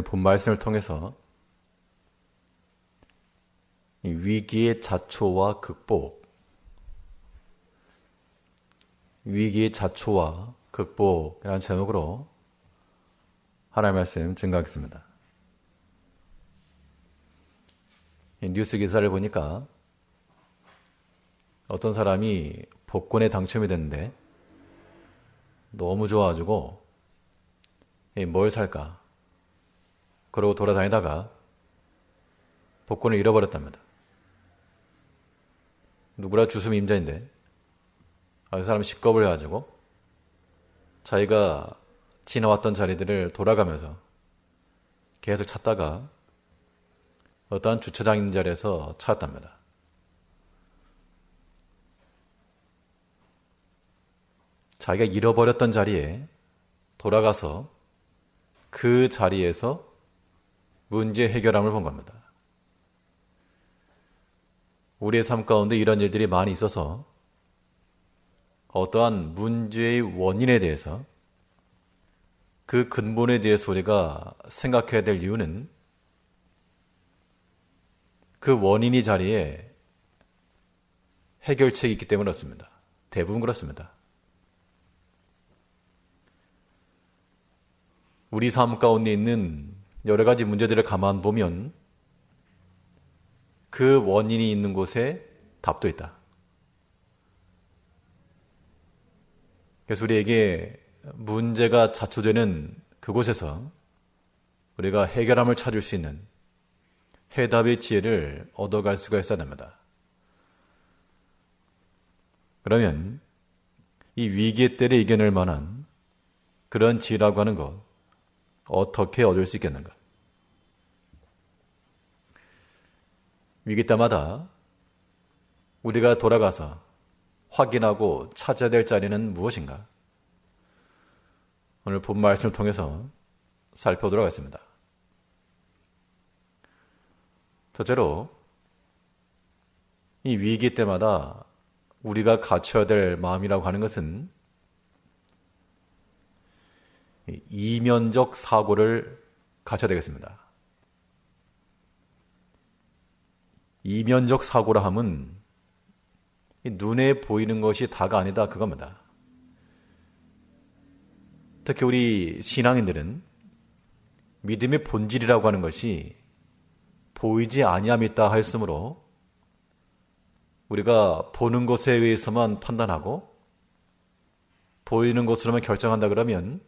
본 말씀을 통해서 이 위기의 자초와 극복, 위기의 자초와 극복이라는 제목으로 하나님의 말씀 증거하겠습니다. 이 뉴스 기사를 보니까 어떤 사람이 복권에 당첨이 됐는데 너무 좋아가지고 뭘 살까? 그러고 돌아다니다가 복권을 잃어버렸답니다. 누구라 주스미 임자인데 그 사람이 식겁을 해가지고 자기가 지나왔던 자리들을 돌아가면서 계속 찾다가 어떠한 주차장 있는 자리에서 찾았답니다. 자기가 잃어버렸던 자리에 돌아가서 그 자리에서 문제 해결함을 본 겁니다. 우리의 삶 가운데 이런 일들이 많이 있어서 어떠한 문제의 원인에 대해서 그 근본에 대해서 우리가 생각해야 될 이유는 그 원인이 자리에 해결책이 있기 때문에 그렇습니다. 대부분 그렇습니다. 우리 삶 가운데 있는 여러 가지 문제들을 가만 보면 그 원인이 있는 곳에 답도 있다. 그래서 우리에게 문제가 자초되는 그곳에서 우리가 해결함을 찾을 수 있는 해답의 지혜를 얻어갈 수가 있어야 됩니다. 그러면 이 위기의 때를 이겨낼 만한 그런 지혜라고 하는 것 어떻게 얻을 수 있겠는가? 위기 때마다 우리가 돌아가서 확인하고 찾아야 될 자리는 무엇인가? 오늘 본 말씀을 통해서 살펴보도록 하겠습니다. 첫째로 이 위기 때마다 우리가 갖춰야 될 마음이라고 하는 것은 이면적 사고를 갖춰야 되겠습니다. 이면적 사고라 함은 눈에 보이는 것이 다가 아니다 그겁니다. 특히 우리 신앙인들은 믿음의 본질이라고 하는 것이 보이지 아니함이 있다 하였으므로 우리가 보는 것에 의해서만 판단하고 보이는 것으로만 결정한다 그러면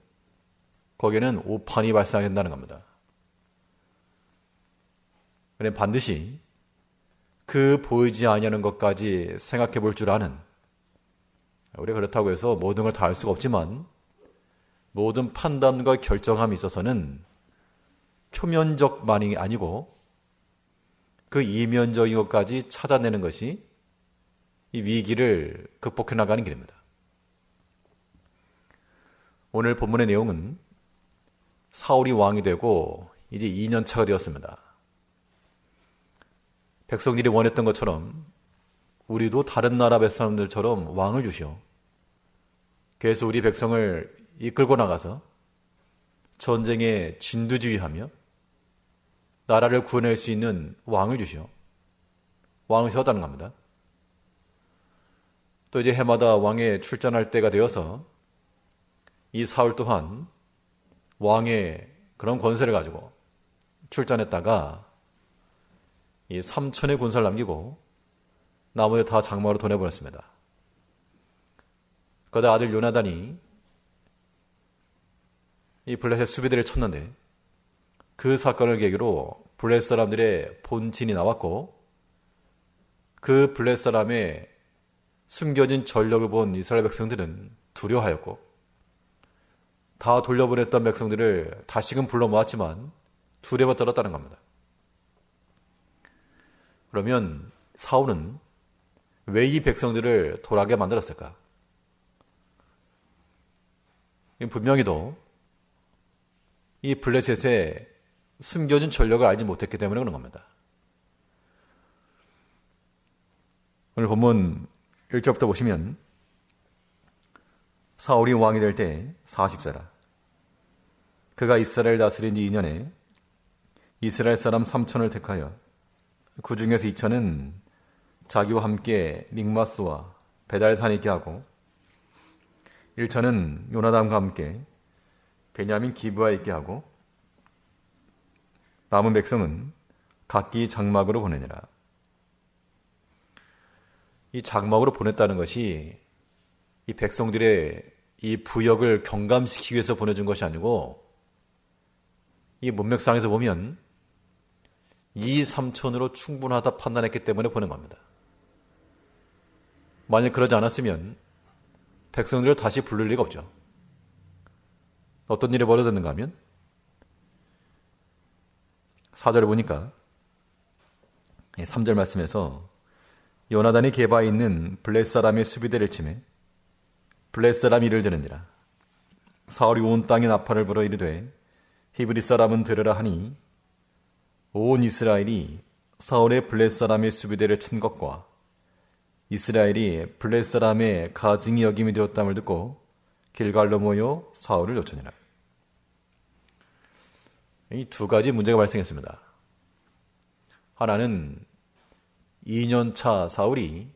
거기에는 오판이 발생한다는 겁니다. 그런데 반드시 그 보이지 아니하는 것까지 생각해 볼 줄 아는, 우리가 그렇다고 해서 모든 걸 다 알 수가 없지만 모든 판단과 결정함에 있어서는 표면적만이 아니고 그 이면적인 것까지 찾아내는 것이 이 위기를 극복해 나가는 길입니다. 오늘 본문의 내용은 사울이 왕이 되고 이제 2년 차가 되었습니다. 백성들이 원했던 것처럼 우리도 다른 나라 백성들처럼 왕을 주시오. 그래서 우리 백성을 이끌고 나가서 전쟁에 진두지휘하며 나라를 구원할 수 있는 왕을 주시오. 왕을 세웠다는 겁니다. 또 이제 해마다 왕에 출전할 때가 되어서 이 사울 또한 왕의 그런 권세를 가지고 출전했다가 이 3천의 군사를 남기고 나머지 다 장막으로 보내버렸습니다. 그러다 아들 요나단이 이 블레셋 수비대를 쳤는데 그 사건을 계기로 블레셋 사람들의 본진이 나왔고 그 블레셋 사람의 숨겨진 전력을 본 이스라엘 백성들은 두려워하였고 다 돌려보냈던 백성들을 다시금 불러 모았지만 두려워 떨었다는 겁니다. 그러면 사울은 왜 이 백성들을 돌아가게 만들었을까? 분명히도 이 블레셋의 숨겨진 전력을 알지 못했기 때문에 그런 겁니다. 오늘 본문 1절부터 보시면 사울이 왕이 될 때 40세라. 그가 이스라엘 다스린 지 2년에 이스라엘 사람 3천을 택하여 그 중에서 2천은 자기와 함께 믹마스와 베달산에 있게 하고 1천은 요나단과 함께 베냐민 기브아에 있게 하고 남은 백성은 각기 장막으로 보내니라. 이 장막으로 보냈다는 것이 이 백성들의 이 부역을 경감시키기 위해서 보내준 것이 아니고 이 문맥상에서 보면 이 3천으로 충분하다 판단했기 때문에 보낸 겁니다. 만약 그러지 않았으면 백성들을 다시 부를 리가 없죠. 어떤 일이 벌어졌는가 하면 4절을 보니까 3절 말씀에서 요나단이 게바에 있는 블렛 사람의 수비대를 치매 블렛 사람이 이를 들은지라. 사울이 온 땅에 나팔을 불어 이르되 히브리 사람은 들으라 하니 온 이스라엘이 사울의 블렛 사람의 수비대를 친 것과 이스라엘이 블렛 사람의 가증이 여김이 되었담을 듣고 길갈로 모여 사울을 요청하니라. 이 두 가지 문제가 발생했습니다. 하나는 2년차 사울이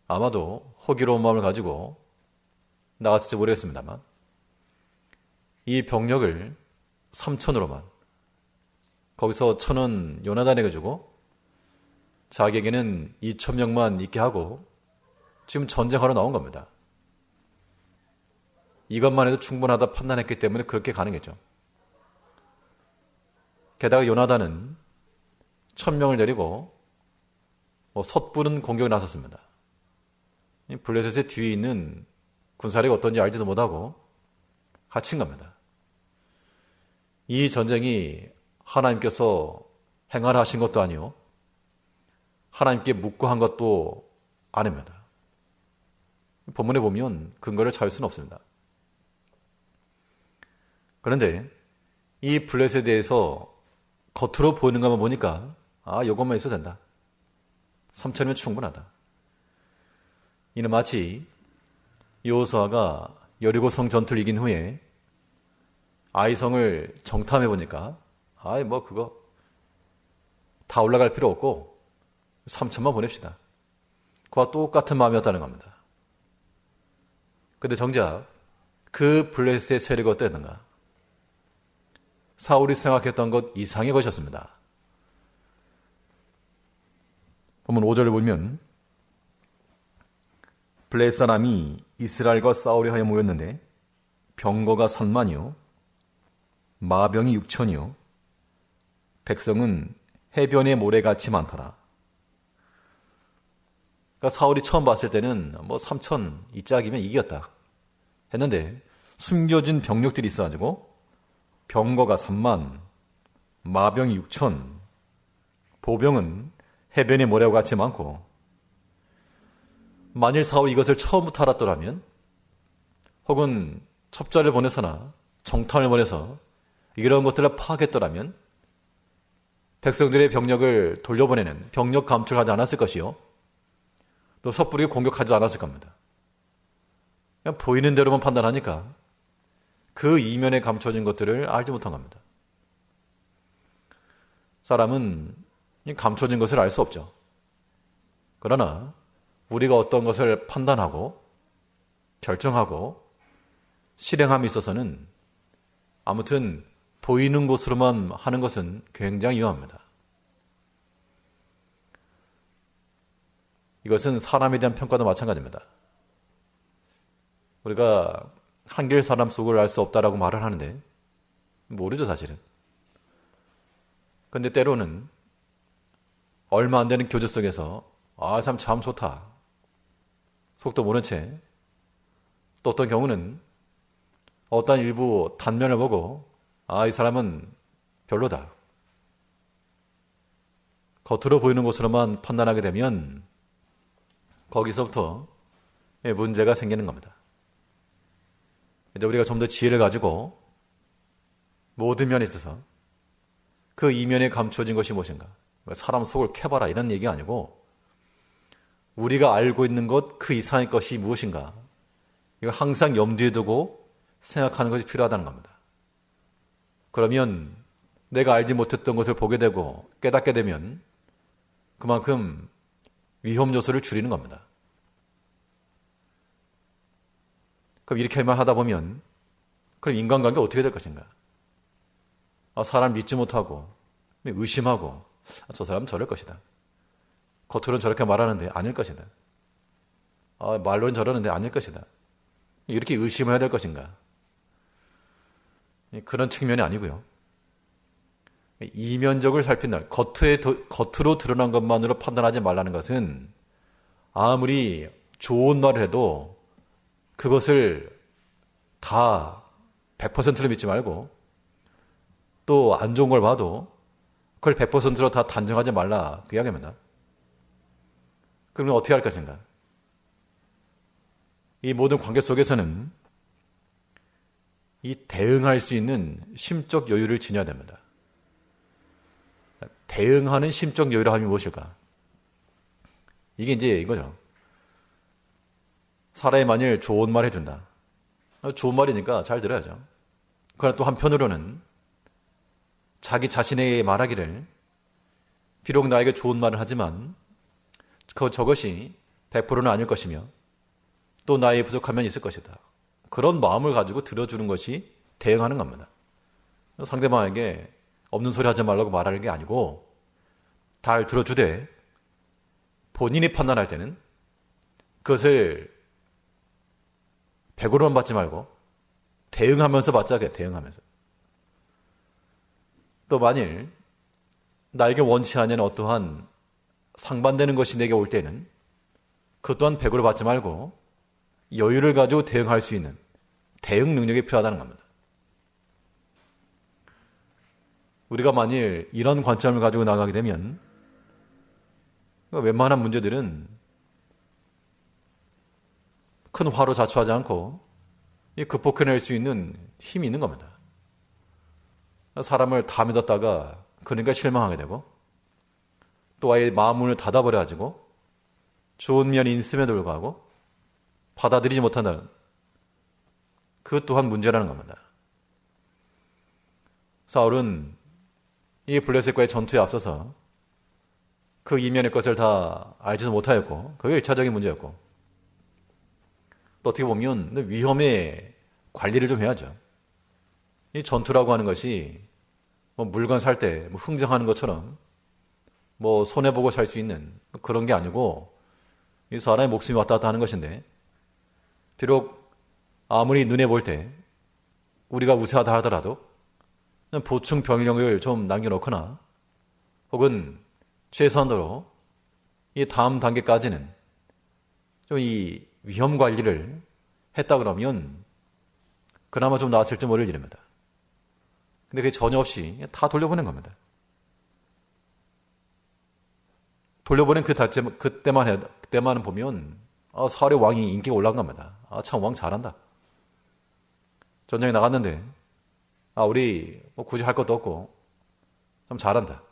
아마도 호기로운 마음을 가지고 나갔을지 모르겠습니다만 이 병력을 3천으로만 거기서 1,000은 요나단에게 주고 자기에게는 2,000명만 있게 하고 지금 전쟁하러 나온 겁니다. 이것만 해도 충분하다 판단했기 때문에 그렇게 가능했죠. 게다가 요나단은 1,000명을 데리고 섣부른 공격에 나섰습니다. 블레셋의 뒤에 있는 군사력이 어떤지 알지도 못하고 갇힌 겁니다. 이 전쟁이 하나님께서 행하라 하신 것도 아니요 하나님께 묻고 한 것도 아닙니다. 본문에 보면 근거를 찾을 수는 없습니다. 그런데 이 블레셋에 대해서 겉으로 보이는 것만 보니까 이것만 있어도 된다. 3천이면 충분하다. 이는 마치 여호수아가 여리고성 전투를 이긴 후에 아이성을 정탐해 보니까 그거 다 올라갈 필요 없고 3천만 보냅시다. 그와 똑같은 마음이었다는 겁니다. 그런데 정작 그 블레셋의 세력이 어땠는가? 사울이 생각했던 것 이상의 것이었습니다. 보면 5절을 보면 블레셋 사람이 이스라엘과 싸우려 하여 모였는데 병거가 3만이요 마병이 6천이요 백성은 해변의 모래같이 많더라. 그러니까 사울이 처음 봤을 때는 3천 이 짝이면 이겼다 했는데 숨겨진 병력들이 있어가지고 병거가 3만, 마병이 6천, 보병은 해변의 모래와 같이 많고 만일 사울이 이것을 처음부터 알았더라면 혹은 첩자를 보내서나 정탐을 보내서 이런 것들을 파악했더라면 백성들의 병력을 돌려보내는 병력 감축을 하지 않았을 것이요 또 섣부르게 공격하지 않았을 겁니다. 그냥 보이는 대로만 판단하니까 그 이면에 감춰진 것들을 알지 못한 겁니다. 사람은 감춰진 것을 알 수 없죠. 그러나 우리가 어떤 것을 판단하고 결정하고 실행함에 있어서는 아무튼 보이는 것으로만 하는 것은 굉장히 위험합니다. 이것은 사람에 대한 평가도 마찬가지입니다. 우리가 한길 사람 속을 알 수 없다라고 말을 하는데 모르죠 사실은. 그런데 때로는 얼마 안 되는 교제 속에서 이 사람 참 좋다 속도 모른 채 또 어떤 경우는 어떤 일부 단면을 보고 이 사람은 별로다 겉으로 보이는 것으로만 판단하게 되면 거기서부터 문제가 생기는 겁니다. 이제 우리가 좀 더 지혜를 가지고 모든 면에 있어서 그 이면에 감춰진 것이 무엇인가? 사람 속을 캐봐라 이런 얘기가 아니고 우리가 알고 있는 것 그 이상의 것이 무엇인가? 이걸 항상 염두에 두고 생각하는 것이 필요하다는 겁니다. 그러면 내가 알지 못했던 것을 보게 되고 깨닫게 되면 그만큼 위험 요소를 줄이는 겁니다. 그럼 이렇게만 하다 보면 그럼 인간관계 어떻게 될 것인가? 사람 믿지 못하고 의심하고 저 사람 저럴 것이다. 겉으로는 저렇게 말하는데 아닐 것이다. 말로는 저러는데 아닐 것이다. 이렇게 의심을 해야 될 것인가? 그런 측면이 아니고요. 이면적을 살핀다. 겉으로 드러난 것만으로 판단하지 말라는 것은 아무리 좋은 말을 해도 그것을 다 100%로 믿지 말고 또 안 좋은 걸 봐도 그걸 100%로 다 단정하지 말라 그 이야기입니다. 그러면 어떻게 할 것인가? 이 모든 관계 속에서는 이 대응할 수 있는 심적 여유를 지녀야 됩니다. 대응하는 심적 여유라 함이 무엇일까? 이게 이제 이거죠. 사람이 만일 좋은 말 해준다. 좋은 말이니까 잘 들어야죠. 그러나 또 한편으로는 자기 자신에게 말하기를 비록 나에게 좋은 말을 하지만 저것이 100%는 아닐 것이며 또 나의 부족한 면이 있을 것이다. 그런 마음을 가지고 들어주는 것이 대응하는 겁니다. 상대방에게 없는 소리 하지 말라고 말하는 게 아니고 잘 들어주되 본인이 판단할 때는 그것을 100으로만 받지 말고 대응하면서 받자. 대응하면서. 또 만일 나에게 원치 않는 어떠한 상반되는 것이 내게 올 때는 그것 또한 100으로 받지 말고 여유를 가지고 대응할 수 있는 대응 능력이 필요하다는 겁니다. 우리가 만일 이런 관점을 가지고 나가게 되면 웬만한 문제들은 큰 화로 자초하지 않고 극복해낼 수 있는 힘이 있는 겁니다. 사람을 다 믿었다가 그러니까 실망하게 되고 또 아예 마음을 닫아버려가지고 좋은 면이 있음에도 불구하고 받아들이지 못한다는 그것 또한 문제라는 겁니다. 사울은 이 블레셋과의 전투에 앞서서 그 이면의 것을 다 알지도 못하였고 그게 1차적인 문제였고 또 어떻게 보면 위험의 관리를 좀 해야죠. 이 전투라고 하는 것이 물건 살 때 흥정하는 것처럼 손해보고 살 수 있는 그런 게 아니고 이 사람의 목숨이 왔다 갔다 하는 것인데 비록 아무리 눈에 볼 때 우리가 우세하다 하더라도 보충 병력을 좀 남겨놓거나 혹은 최소한도로 이 다음 단계까지는 좀 이 위험 관리를 했다 그러면 그나마 좀 나았을지 모를 일입니다. 근데 그게 전혀 없이 다 돌려보낸 겁니다. 돌려보낸 그때만 보면 사울의 왕이 인기가 올라간 겁니다. 참 왕 잘한다. 전쟁에 나갔는데 우리 굳이 할 것도 없고 참 잘한다.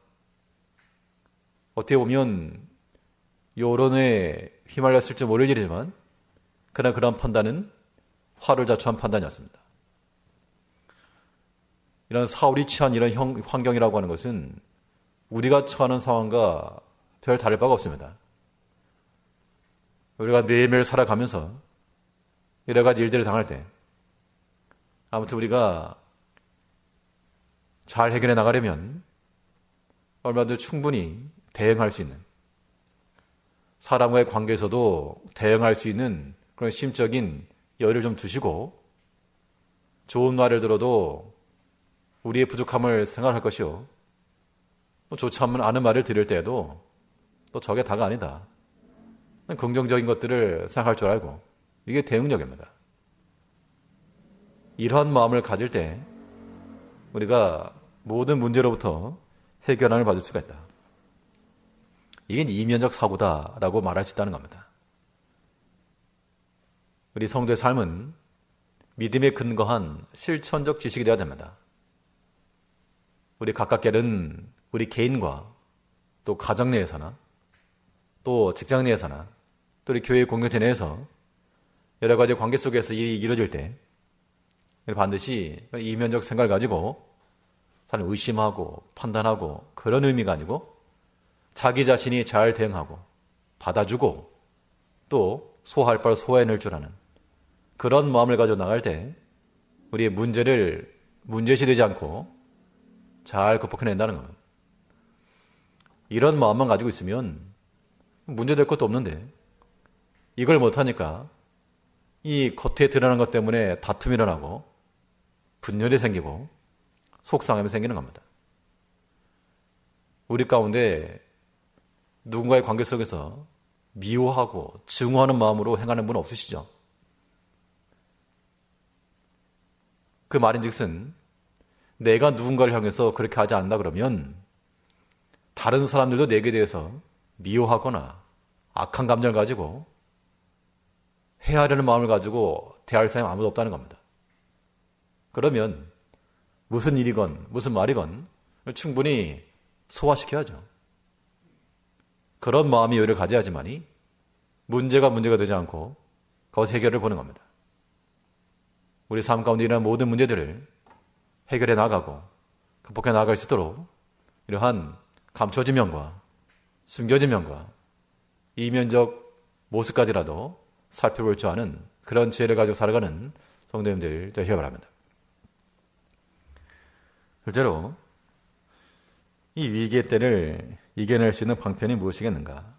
어떻게 보면 여론에 휘말렸을지 모를 일이지만 그러나 그런 판단은 화를 자초한 판단이었습니다. 이런 사울이 취한 이런 환경이라고 하는 것은 우리가 처하는 상황과 별 다를 바가 없습니다. 우리가 매일매일 살아가면서 여러 가지 일들을 당할 때 아무튼 우리가 잘 해결해 나가려면 얼마든지 충분히 대응할 수 있는 사람과의 관계에서도 대응할 수 있는 그런 심적인 여유를 좀 두시고 좋은 말을 들어도 우리의 부족함을 생각할 것이요. 좋지 않은 말을 들을 때에도 또 저게 다가 아니다. 긍정적인 것들을 생각할 줄 알고 이게 대응력입니다. 이러한 마음을 가질 때 우리가 모든 문제로부터 해결함을 받을 수가 있다. 이게 이면적 사고다라고 말할 수 있다는 겁니다. 우리 성도의 삶은 믿음에 근거한 실천적 지식이 되어야 됩니다. 우리 가깝게는 우리 개인과 또 가정 내에서나 또 직장 내에서나 또 우리 교회 공동체 내에서 여러 가지 관계 속에서 일이 이루어질 때 반드시 이면적 생각을 가지고 사람 의심하고 판단하고 그런 의미가 아니고 자기 자신이 잘 대응하고 받아주고 또 소화할 바를 소화해낼 줄 아는 그런 마음을 가지고 나갈 때 우리의 문제를 문제시 되지 않고 잘 극복해낸다는 겁니다. 이런 마음만 가지고 있으면 문제될 것도 없는데 이걸 못하니까 이 겉에 드러나는 것 때문에 다툼이 일어나고 분열이 생기고 속상함이 생기는 겁니다. 우리 가운데 누군가의 관계 속에서 미워하고 증오하는 마음으로 행하는 분 없으시죠? 그 말인즉슨 내가 누군가를 향해서 그렇게 하지 않는다 그러면 다른 사람들도 내게 대해서 미워하거나 악한 감정을 가지고 해하려는 마음을 가지고 대할 사람이 아무도 없다는 겁니다. 그러면 무슨 일이건 무슨 말이건 충분히 소화시켜야죠. 그런 마음이 여유를 가져야지만이 문제가 되지 않고 거기서 해결을 보는 겁니다. 우리 삶 가운데 일어나는 모든 문제들을 해결해 나가고 극복해 나갈 수 있도록 이러한 감춰진 면과 숨겨진 면과 이면적 모습까지라도 살펴볼 줄 아는 그런 지혜를 가지고 살아가는 성도님들 되시기 바랍니다. 둘째로 이 위기의 때를 이겨낼 수 있는 방편이 무엇이겠는가?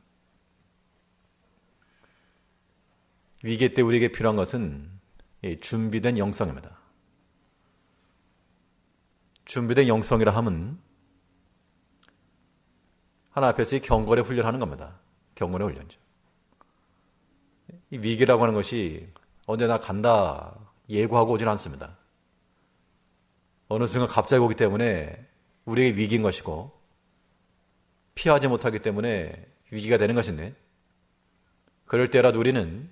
위기의 때 우리에게 필요한 것은 준비된 영성입니다. 준비된 영성이라 함은 하나 앞에서 이 경건의 훈련하는 겁니다. 경건의 훈련이죠. 이 위기라고 하는 것이 언제나 간다 예고하고 오진 않습니다. 어느 순간 갑자기 오기 때문에 우리에게 위기인 것이고 피하지 못하기 때문에 위기가 되는 것인데 그럴 때라도 우리는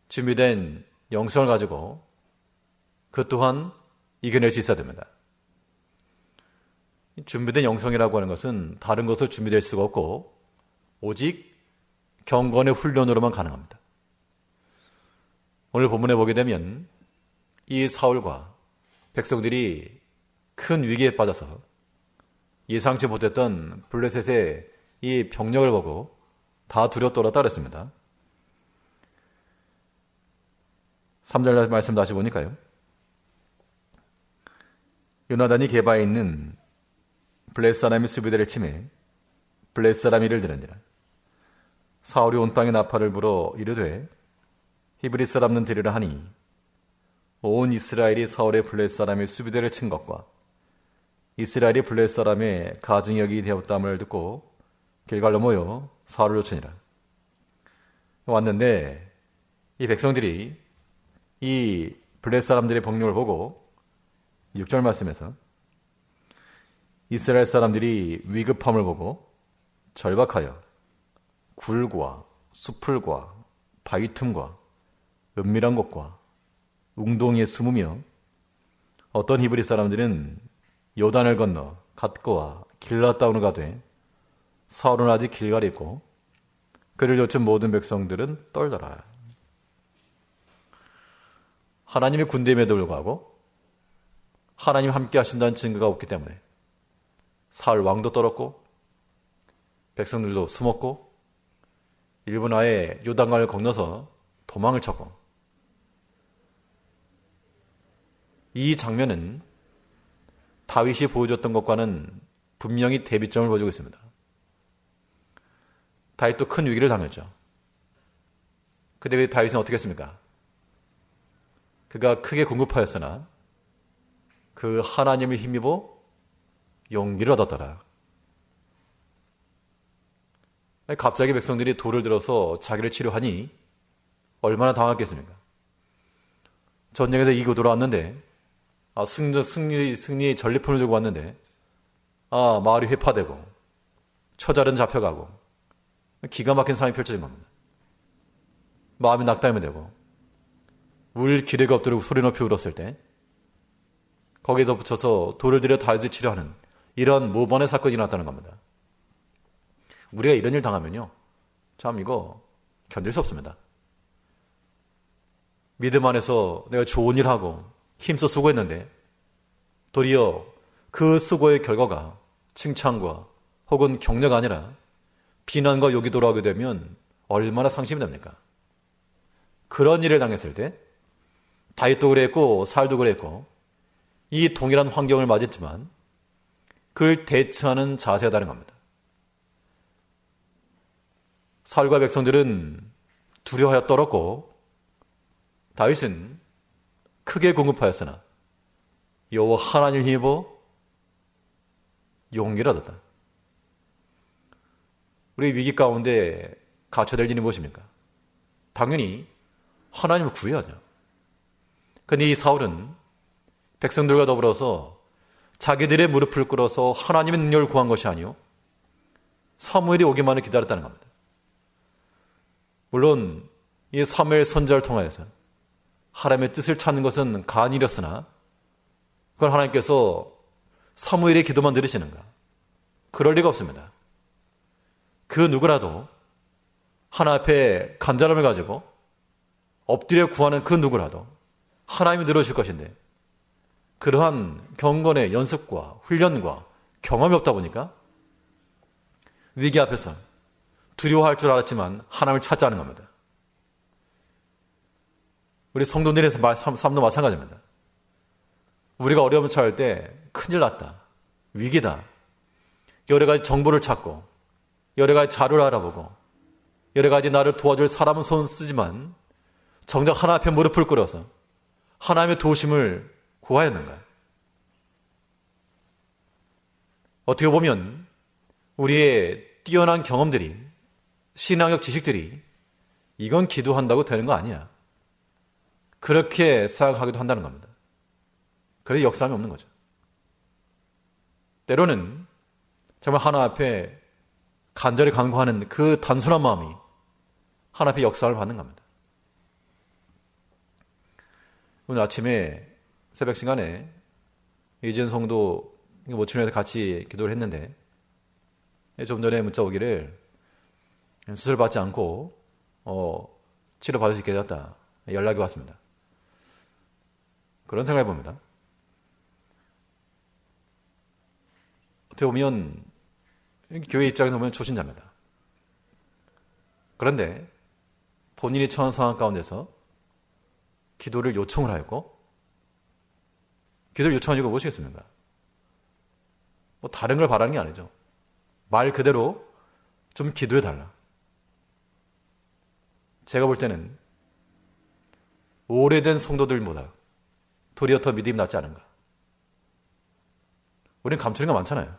준비된 영성을 가지고 그 또한 이겨낼 수 있어야 됩니다. 준비된 영성이라고 하는 것은 다른 것으로 준비될 수가 없고 오직 경건의 훈련으로만 가능합니다. 오늘 본문에 보게 되면 이 사울과 백성들이 큰 위기에 빠져서 예상치 못했던 블레셋의 이 병력을 보고 다 두려워 떨었다 그랬습니다. 3절 말씀 다시 보니까요. 요나단이 게바에 있는 블레셋 사람이 수비대를 치매 블레셋 사람이 이를 들으니라. 사울이 온 땅에 나팔을 불어 이르되 히브리 사람은 들으라 하니 온 이스라엘이 사울의 블레셋 사람의 수비대를 친 것과 이스라엘이 블레셋 사람의 가증역이 되었다함을 듣고 길갈로 모여 사울을 쫓으니라. 왔는데 이 백성들이 이 블레셋 사람들의 병력을 보고 6절 말씀에서 이스라엘 사람들이 위급함을 보고 절박하여 굴과 수풀과 바위 틈과 은밀한 곳과 웅덩이에 숨으며 어떤 히브리 사람들은 요단을 건너 갓고와 길라다운을 가되 사울은 아직 길갈에 있고 그를 쫓은 모든 백성들은 떨더라. 하나님의 군대임에도 불구하고 하나님 함께 하신다는 증거가 없기 때문에 사울 왕도 떨었고 백성들도 숨었고 일본 아예 요단강을 건너서 도망을 쳤고 이 장면은 다윗이 보여줬던 것과는 분명히 대비점을 보여주고 있습니다. 다윗도 큰 위기를 당했죠. 근데 다윗은 어떻게 했습니까? 그가 크게 궁급하였으나 그 하나님을 힘입어 용기를 얻었더라. 갑자기 백성들이 돌을 들어서 자기를 치료하니 얼마나 당황했겠습니까? 전쟁에서 이기고 돌아왔는데 승리의 전리품을 들고 왔는데 마을이 회파되고 처자는 잡혀가고 기가 막힌 상황이 펼쳐진 겁니다. 마음이 낙담이 되고 울 기레가 엎드리고 소리 높이 울었을 때 거기에 붙여서 돌을 들여 다윗을 치료하는 이런 모반의 사건이 일어났다는 겁니다. 우리가 이런 일 당하면요 참 이거 견딜 수 없습니다. 믿음 안에서 내가 좋은 일 하고 힘써 수고했는데 도리어 그 수고의 결과가 칭찬과 혹은 격려가 아니라 비난과 욕이 돌아오게 되면 얼마나 상심이 됩니까? 그런 일을 당했을 때 다윗도 그랬고 사울도 그랬고 이 동일한 환경을 맞았지만 그걸 대처하는 자세가 다른 겁니다. 사울과 백성들은 두려워하여 떨었고 다윗은 크게 공급하였으나 여호와 하나님을 힘입어 용기를 얻었다. 우리 위기 가운데 갖춰야 될 일이 무엇입니까? 당연히 하나님을 구해야죠. 그런데 이 사울은 백성들과 더불어서 자기들의 무릎을 꿇어서 하나님의 능력을 구한 것이 아니요 사무엘이 오기만을 기다렸다는 겁니다. 물론 이 사무엘 선지자를 통하여서 하나님의 뜻을 찾는 것은 간일이었으나 그건 하나님께서 사무엘의 기도만 들으시는가? 그럴 리가 없습니다. 그 누구라도 하나 앞에 간절함을 가지고 엎드려 구하는 그 누구라도 하나님이 들어주실 것인데 그러한 경건의 연습과 훈련과 경험이 없다 보니까 위기 앞에서 두려워할 줄 알았지만 하나님을 찾지 않은 겁니다. 우리 성도들의 삶도 마찬가지입니다. 우리가 어려움을 처할 때 큰일 났다, 위기다, 여러 가지 정보를 찾고 여러 가지 자료를 알아보고 여러 가지 나를 도와줄 사람은 손 쓰지만 정작 하나 앞에 무릎을 꿇어서 하나님의 도우심을 구하였는가? 어떻게 보면 우리의 뛰어난 경험들이, 신앙적 지식들이 이건 기도한다고 되는 거 아니야. 그렇게 생각하기도 한다는 겁니다. 그래서 역사함이 없는 거죠. 때로는 정말 하나 앞에 간절히 간구하는 그 단순한 마음이 하나 앞에 역사를 받는 겁니다. 오늘 아침에 새벽 시간에 이지은 성도 모친에서 같이 기도를 했는데 좀 전에 문자 오기를 수술 받지 않고 치료 받을 수 있게 되었다 연락이 왔습니다. 그런 생각을 해봅니다. 어떻게 보면 교회 입장에서 보면 초신자입니다. 그런데 본인이 처한 상황 가운데서 기도를 요청을 하였고 기도를 요청한 이유가 무엇이겠습니까? 뭐 다른 걸 바라는 게 아니죠. 말 그대로 좀 기도해달라. 제가 볼 때는 오래된 성도들보다 도리어 더 믿음이 낫지 않은가. 우리는 감추는 게 많잖아요.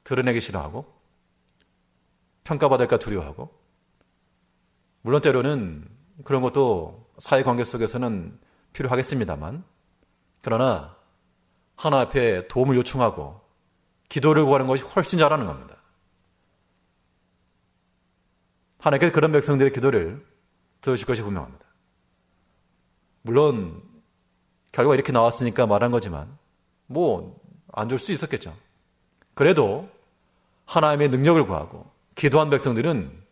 드러내기 싫어하고 평가받을까 두려워하고 물론 때로는 그런 것도 사회관계 속에서는 필요하겠습니다만 그러나 하나 앞에 도움을 요청하고 기도를 구하는 것이 훨씬 잘하는 겁니다. 하나님께서 그런 백성들의 기도를 들으실 것이 분명합니다. 물론 결과가 이렇게 나왔으니까 말한 거지만 뭐 안 줄 수 있었겠죠. 그래도 하나님의 능력을 구하고 기도한 백성들은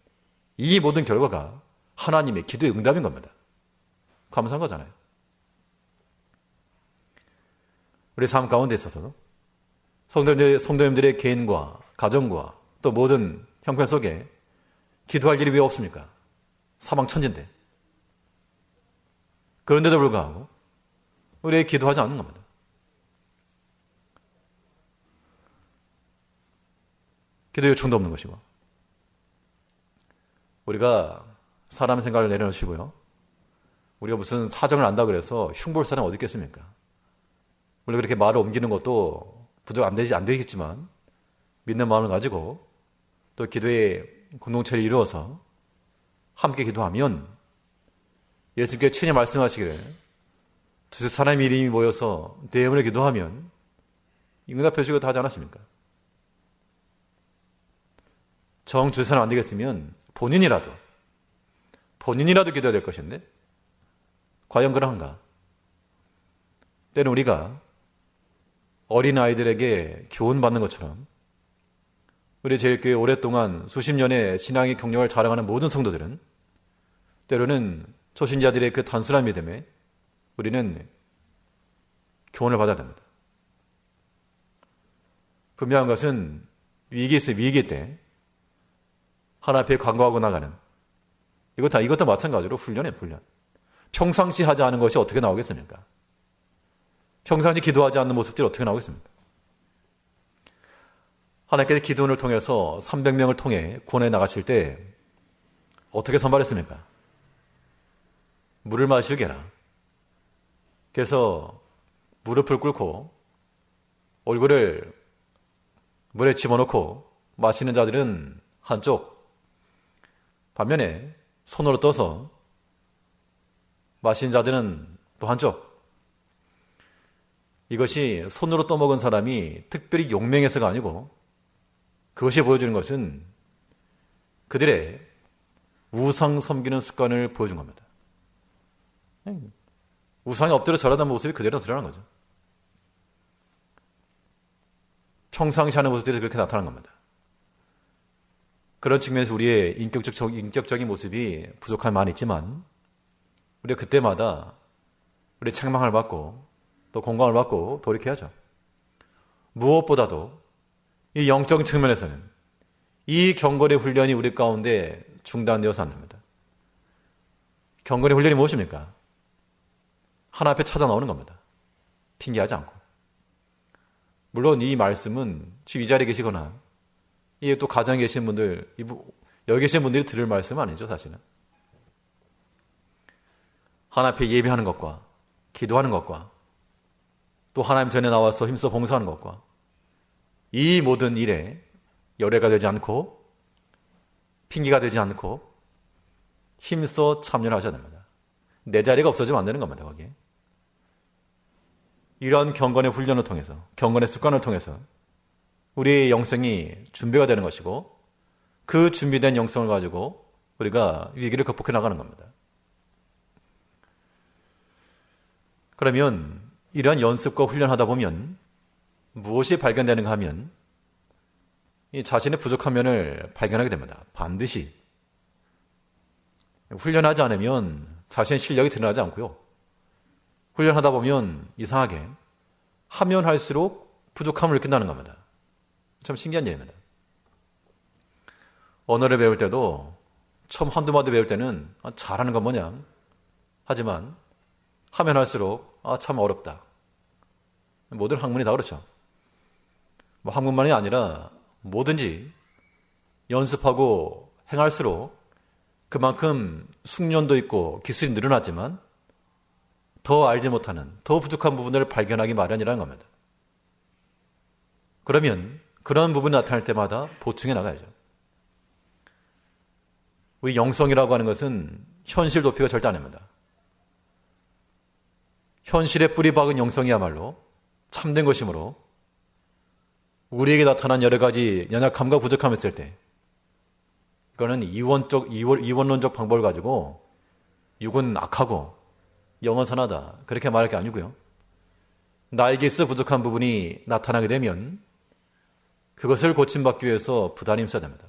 이 모든 결과가 하나님의 기도의 응답인 겁니다. 감사한 거잖아요. 우리 삶 가운데 있어서도 성도님들의 개인과 가정과 또 모든 형편 속에 기도할 일이 왜 없습니까? 사방천지인데. 그런데도 불구하고 우리에게 기도하지 않는 겁니다. 기도 요청도 없는 것이고 우리가 사람의 생각을 내려놓으시고요. 우리가 무슨 사정을 안다 그래서 흉볼 사람이 어디 있겠습니까? 물론 그렇게 말을 옮기는 것도 부족 안 되겠지만 믿는 마음을 가지고 또 기도의 공동체를 이루어서 함께 기도하면 예수님께서 친히 말씀하시기를 두세 사람의 이름이 모여서 내 이름으로 기도하면 응답해 주시고 다 하지 않았습니까? 정 두세 사람 안 되겠으면 본인이라도 기도해야 될 것인데 과연 그러한가? 때는 우리가 어린아이들에게 교훈받는 것처럼 우리 제일교회 오랫동안 수십 년의 신앙의 경력을 자랑하는 모든 성도들은 때로는 초신자들의 그 단순한 믿음에 우리는 교훈을 받아야 됩니다. 분명한 것은 위기 때 하나님 앞에 간구하고 나가는 이것도 마찬가지로 훈련. 평상시 하지 않은 것이 어떻게 나오겠습니까? 평상시 기도하지 않는 모습들이 어떻게 나오겠습니까? 하나님께서 기도원을 통해서 300명을 통해 구원해 나가실 때 어떻게 선발했습니까? 물을 마시게 해라. 그래서 무릎을 꿇고 얼굴을 물에 집어넣고 마시는 자들은 한쪽, 반면에 손으로 떠서 마시는 자들은 또 한쪽. 이것이 손으로 떠먹은 사람이 특별히 용맹해서가 아니고 그것이 보여주는 것은 그들의 우상 섬기는 습관을 보여준 겁니다. 우상에 엎드려 절하던 모습이 그대로 드러난 거죠. 평상시 하는 모습들이 그렇게 나타난 겁니다. 그런 측면에서 우리의 인격적인 모습이 부족함이 많이 있지만 우리가 그때마다 우리의 책망을 받고 또 공감을 받고 돌이켜야죠. 무엇보다도 이 영적 측면에서는 이 경건의 훈련이 우리 가운데 중단되어서 안 됩니다. 경건의 훈련이 무엇입니까? 하나 앞에 찾아 나오는 겁니다. 핑계하지 않고. 물론 이 말씀은 지금 이 자리에 계시거나 이 또 가정에 계신 분들, 여기 계신 분들이 들을 말씀은 아니죠, 사실은. 하나 앞에 예배하는 것과 기도하는 것과 또 하나님 전에 나와서 힘써 봉사하는 것과 이 모든 일에 열애가 되지 않고 핑계가 되지 않고 힘써 참여를 하셔야 됩니다. 내 자리가 없어지면 안 되는 겁니다, 거기에. 이러한 경건의 훈련을 통해서, 경건의 습관을 통해서 우리의 영성이 준비가 되는 것이고 그 준비된 영성을 가지고 우리가 위기를 극복해 나가는 겁니다. 그러면 이러한 연습과 훈련하다 보면 무엇이 발견되는가 하면 이 자신의 부족한 면을 발견하게 됩니다. 반드시. 훈련하지 않으면 자신의 실력이 드러나지 않고요. 훈련하다 보면 이상하게 하면 할수록 부족함을 느낀다는 겁니다. 참 신기한 일입니다. 언어를 배울 때도 처음 한두 마디 배울 때는 잘하는 건 뭐냐. 하지만 하면 할수록 참 어렵다. 모든 학문이 다 그렇죠. 학문만이 아니라 뭐든지 연습하고 행할수록 그만큼 숙련도 있고 기술이 늘어났지만 더 알지 못하는, 더 부족한 부분을 발견하기 마련이라는 겁니다. 그러면 그런 부분이 나타날 때마다 보충해 나가야죠. 우리 영성이라고 하는 것은 현실 도피가 절대 아닙니다. 현실에 뿌리 박은 영성이야말로 참된 것이므로 우리에게 나타난 여러 가지 연약함과 부족함이 있을 때 이거는 이원론적 방법을 가지고 육은 악하고 영은 선하다 그렇게 말할 게 아니고요. 나에게 있어 부족한 부분이 나타나게 되면 그것을 고침받기 위해서 부단히 힘써야 됩니다.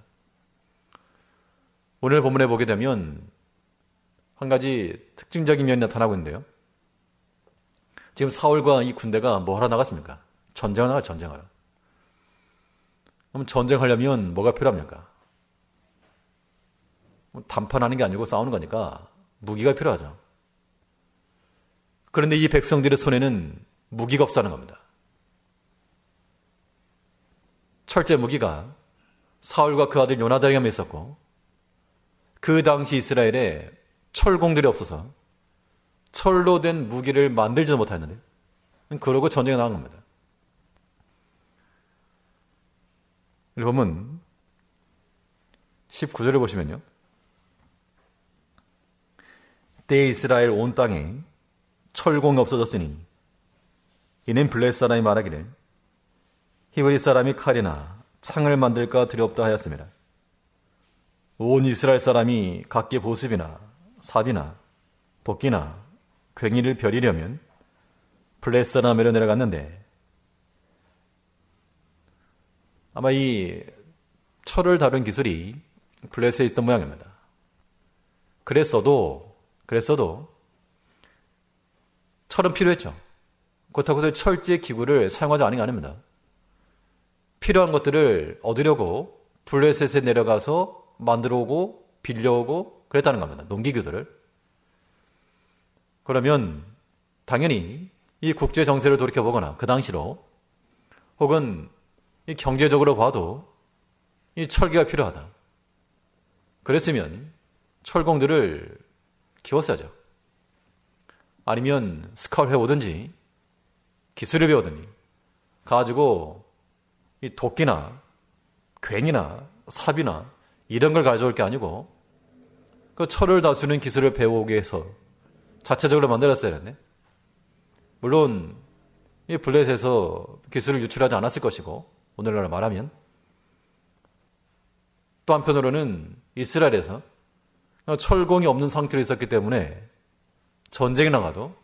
오늘 본문에 보게 되면 한 가지 특징적인 면이 나타나고 있는데요. 지금 사울과 이 군대가 뭐 하러 나갔습니까? 전쟁하러. 그럼 전쟁하려면 뭐가 필요합니까? 단판하는 게 아니고 싸우는 거니까 무기가 필요하죠. 그런데 이 백성들의 손에는 무기가 없다는 겁니다. 철제 무기가 사울과 그 아들 요나단에게 있었고 그 당시 이스라엘에 철공들이 없어서 철로 된 무기를 만들지도 못했는데 그러고 전쟁에 나간 겁니다. 보면 19절을 보시면요. 때에 이스라엘 온 땅에 철공이 없어졌으니 이는 블레셋 사람이 말하기를 히브리 사람이 칼이나 창을 만들까 두렵다 하였습니다. 온 이스라엘 사람이 각기 보습이나 삽이나 도끼나 괭이를 벼리려면 블레셋 사람으로 내려갔는데 아마 이 철을 다룬 기술이 블레셋에 있던 모양입니다. 그랬어도 철은 필요했죠. 그렇다고 해서 철제 기구를 사용하지 않은 게 아닙니다. 필요한 것들을 얻으려고 블레셋에 내려가서 만들어 오고 빌려오고 그랬다는 겁니다. 농기구들을. 그러면 당연히 이 국제 정세를 돌이켜보거나 그 당시로 혹은 이 경제적으로 봐도 이 철기가 필요하다. 그랬으면 철공들을 키웠어야죠. 아니면 스카웃 해오든지 기술을 배우든지 가지고 이 도끼나 괭이나 삽이나 이런 걸 가져올 게 아니고 그 철을 다스리는 기술을 배우기 위해서 자체적으로 만들었어야 했네. 물론 이 블레셋에서 기술을 유출하지 않았을 것이고 오늘날 말하면 또 한편으로는 이스라엘에서 철공이 없는 상태로 있었기 때문에 전쟁이 나가도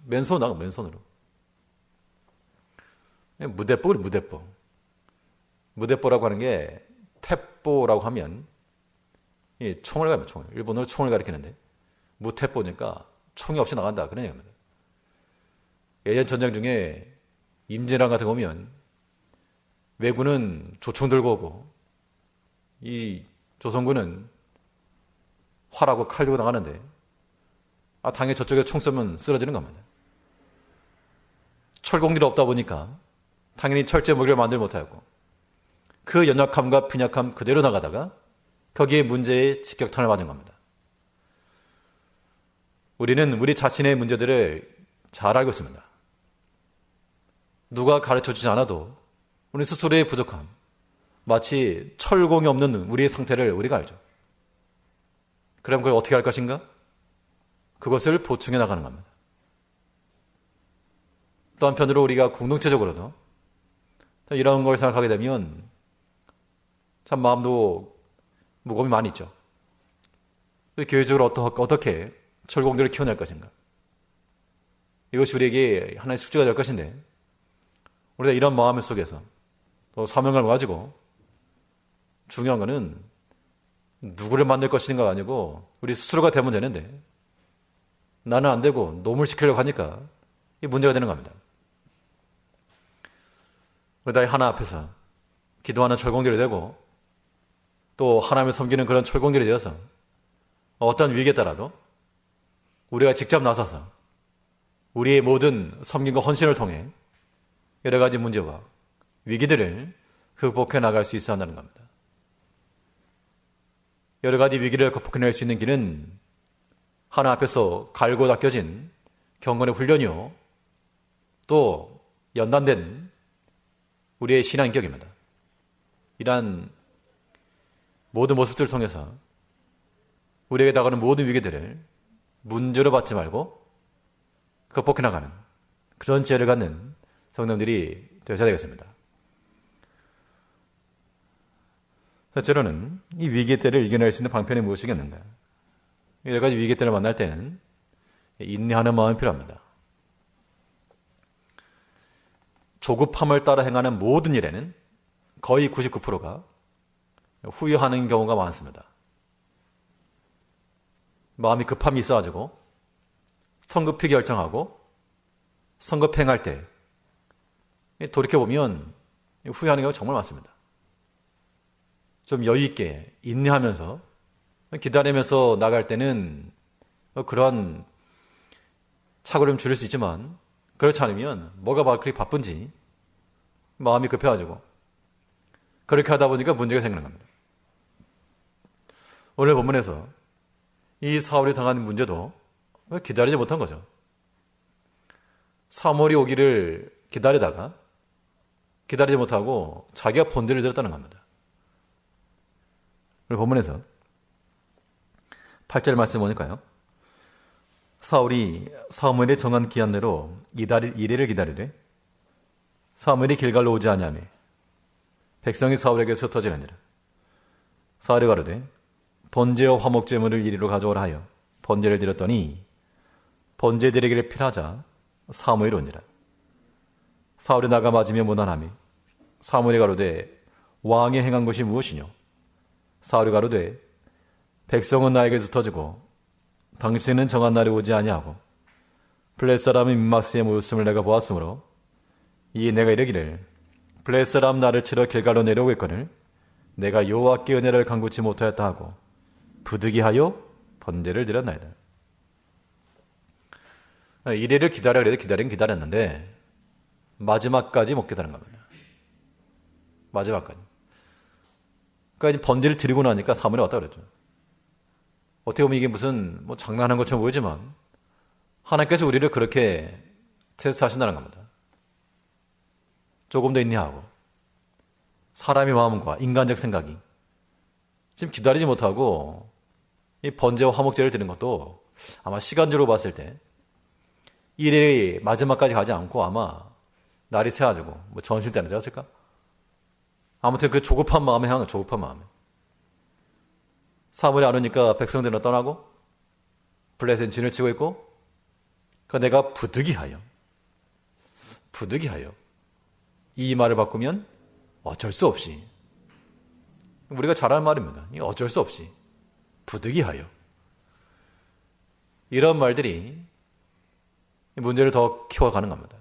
맨손으로 나가 맨손으로. 무대뽀라고 하는 게 탭보라고 하면 이 총을 가면 총을 일본어로 총을 가리키는데 무태뽀니까 총이 없이 나간다 그런 얘기입니다. 예전 전쟁 중에 임진왜란 같은 거 오면 왜군은 조총 들고 오고 이 조선군은 활하고 칼 들고 나가는데 당연히 저쪽에 총 쏘면 쓰러지는 겁니다. 철공들이 없다 보니까 당연히 철제 무기를 만들지 못하고 그 연약함과 빈약함 그대로 나가다가 거기에 문제에 직격탄을 맞은 겁니다. 우리는 우리 자신의 문제들을 잘 알고 있습니다. 누가 가르쳐주지 않아도 우리 스스로의 부족함, 마치 철공이 없는 우리의 상태를 우리가 알죠. 그럼 그걸 어떻게 할 것인가? 그것을 보충해 나가는 겁니다. 또 한편으로 우리가 공동체적으로도 이런 걸 생각하게 되면 참 마음도 무거움이 많이 있죠. 교회적으로 어떻게 철공들을 키워낼 것인가? 이것이 우리에게 하나의 숙제가 될 것인데 우리가 이런 마음 속에서 또 사명감을 가지고 중요한 것은 누구를 만들 것인가가 아니고 우리 스스로가 되면 되는데 나는 안 되고 노물시키려고 하니까 이 문제가 되는 겁니다. 그러다 하나 앞에서 기도하는 철공들이 되고 또 하나님을 섬기는 그런 철공들이 되어서 어떤 위기에 따라도 우리가 직접 나서서 우리의 모든 섬김과 헌신을 통해 여러 가지 문제와 위기들을 극복해 나갈 수 있어야 한다는 겁니다. 여러 가지 위기를 극복해낼 수 있는 길은 하나 앞에서 갈고 닦여진 경건의 훈련이요 또 연단된 우리의 신앙인격입니다. 이러한 모든 모습들을 통해서 우리에게 다가오는 모든 위기들을 문제로 받지 말고 극복해 나가는 그런 지혜를 갖는 성도님들이 되셔야 되겠습니다. 첫째로는 이 위기 때를 이겨낼 수 있는 방편이 무엇이겠는가? 여러 가지 위기 때를 만날 때는 인내하는 마음이 필요합니다. 조급함을 따라 행하는 모든 일에는 거의 99%가 후회하는 경우가 많습니다. 마음이 급함이 있어가지고 성급히 결정하고 성급히 행할 때 돌이켜보면 후회하는 경우가 정말 많습니다. 좀 여유있게 인내하면서 기다리면서 나갈 때는 그런 착오를 좀 줄일 수 있지만 그렇지 않으면 뭐가 그렇게 바쁜지 마음이 급해가지고 그렇게 하다 보니까 문제가 생기는 겁니다. 오늘 본문에서 이 사울이 당한 문제도 기다리지 못한 거죠. 사무엘이 오기를 기다리다가 기다리지 못하고 자기가 본질을 들었다는 겁니다. 오늘 본문에서 8절 말씀 보니까요. 사울이 사무엘의 정한 기한내로 이래를 기다리되 사무엘이 길갈로 오지 아니하며 백성이 사울에게서 흩어지느니라. 사울이 가로되 번제와 화목제물을 이리로 가져오라 하여 번제를 드렸더니 번제 드리기를 필하자 사무엘이 오니라. 사울이 나가 맞으며 무난하며 사무엘이 가로되 왕이 행한 것이 무엇이뇨? 사울이 가로되 백성은 나에게서 흩어지고 당신은 정한 날에 오지 아니하고 블레셋 사람이 민마스에 모였음을 내가 보았으므로 이 내가 이르기를 블레셋람 나를 치러 길갈로 내려오고 있거늘 내가 여호와께 은혜를 간구치 못하였다 하고 부득이하여 번제를 드렸나이다. 이래를 기다려 그래도 기다렸는데 마지막까지 못 기다린 겁니다. 마지막까지. 그러니까 이제 번제를 드리고 나니까 사무엘이 왔다 그랬죠. 어떻게 보면 이게 무슨 뭐 장난하는 것처럼 보이지만 하나님께서 우리를 그렇게 테스트하신다는 겁니다. 조금 더 인내하고 사람의 마음과 인간적 생각이 지금 기다리지 못하고 이 번제와 화목제를 드리는 것도 아마 시간적으로 봤을 때 일이 마지막까지 가지 않고 아마 날이 새가지고 뭐 전실 때는 되었을까? 아무튼 그 조급한 마음에 향한 조급한 마음에 사무엘이 안 오니까 백성들은 떠나고 블레셋은 진을 치고 있고 그 내가 부득이하여 이 말을 바꾸면 어쩔 수 없이 우리가 잘 아는 말입니다. 어쩔 수 없이 부득이하여 이런 말들이 문제를 더 키워가는 겁니다.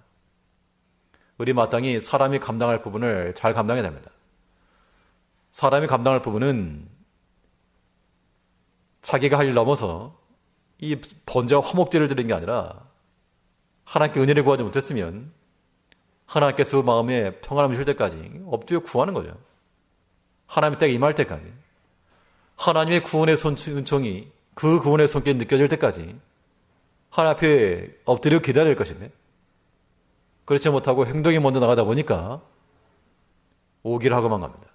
우리 마땅히 사람이 감당할 부분을 잘 감당해야 됩니다. 사람이 감당할 부분은 자기가 할 일 넘어서 이 번제와 화목제를 드리는 게 아니라 하나님께 은혜를 구하지 못했으면 하나님께서 마음에 평안함을 주실 때까지 엎드려 구하는 거죠. 하나님의 때가 임할 때까지 하나님의 구원의 은총이 그 구원의 손길이 느껴질 때까지 하나님 앞에 엎드려 기다릴 것인데 그렇지 못하고 행동이 먼저 나가다 보니까 오기를 하고만 갑니다.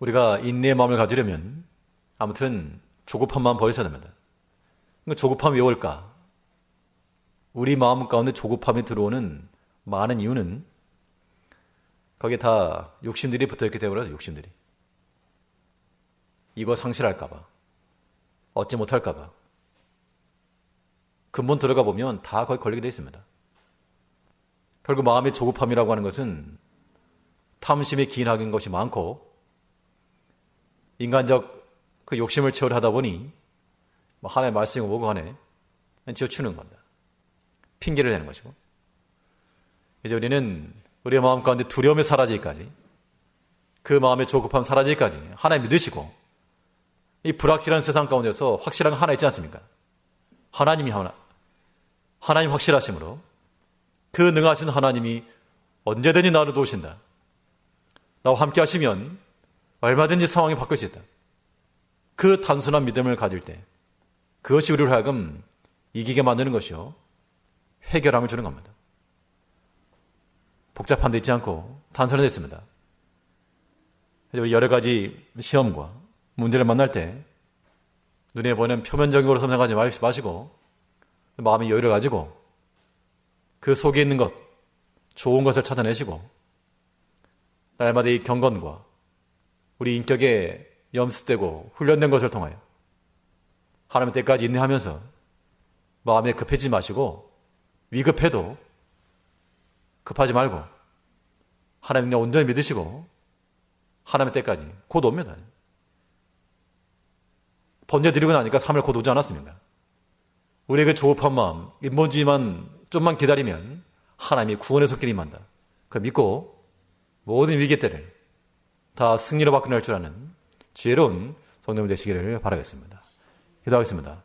우리가 인내의 마음을 가지려면 아무튼 조급한 마음 버리셔야 됩니다. 조급함이 왜 올까? 우리 마음 가운데 조급함이 들어오는 많은 이유는 거기에 다 욕심들이 붙어있기 때문에 욕심들이. 이거 상실할까 봐. 얻지 못할까 봐. 근본 들어가 보면 다 거기 걸리게 되어 있습니다. 결국 마음의 조급함이라고 하는 것은 탐심에 기인하는 것이 많고 인간적 그 욕심을 채우려 하다 보니 하나의 말씀이 오고 하네 지어치는 겁니다. 핑계를 내는 것이고 이제 우리는 우리의 마음 가운데 두려움이 사라지기까지 그 마음의 조급함 사라지기까지 하나님 믿으시고 이 불확실한 세상 가운데서 확실한 거 하나 있지 않습니까? 하나님 확실하심으로 그 능하신 하나님이 언제든지 나를 도우신다. 나와 함께 하시면 얼마든지 상황이 바뀔 수 있다. 그 단순한 믿음을 가질 때 그것이 우리를 하여금 이기게 만드는 것이요 해결함을 주는 겁니다. 복잡한 데 있지 않고 단순한 데 있습니다. 우리 여러 가지 시험과 문제를 만날 때 눈에 보이는 표면적으로 생각하지 마시고 마음의 여유를 가지고 그 속에 있는 것 좋은 것을 찾아내시고 날마다 이 경건과 우리 인격에 염습되고 훈련된 것을 통하여 하나님의 때까지 인내하면서 마음에 급해지지 마시고 위급해도 급하지 말고 하나님을 온전히 믿으시고 하나님의 때까지 곧 옵니다. 번제 드리고 나니까 3일 곧 오지 않았습니다. 우리에게 조급한 마음, 인본주의만 좀만 기다리면 하나님이 구원의 손길이 임한다. 그 믿고 모든 위기 때를 다 승리로 바꿔낼 줄 아는 지혜로운 성도님 되시기를 바라겠습니다. 기도하겠습니다.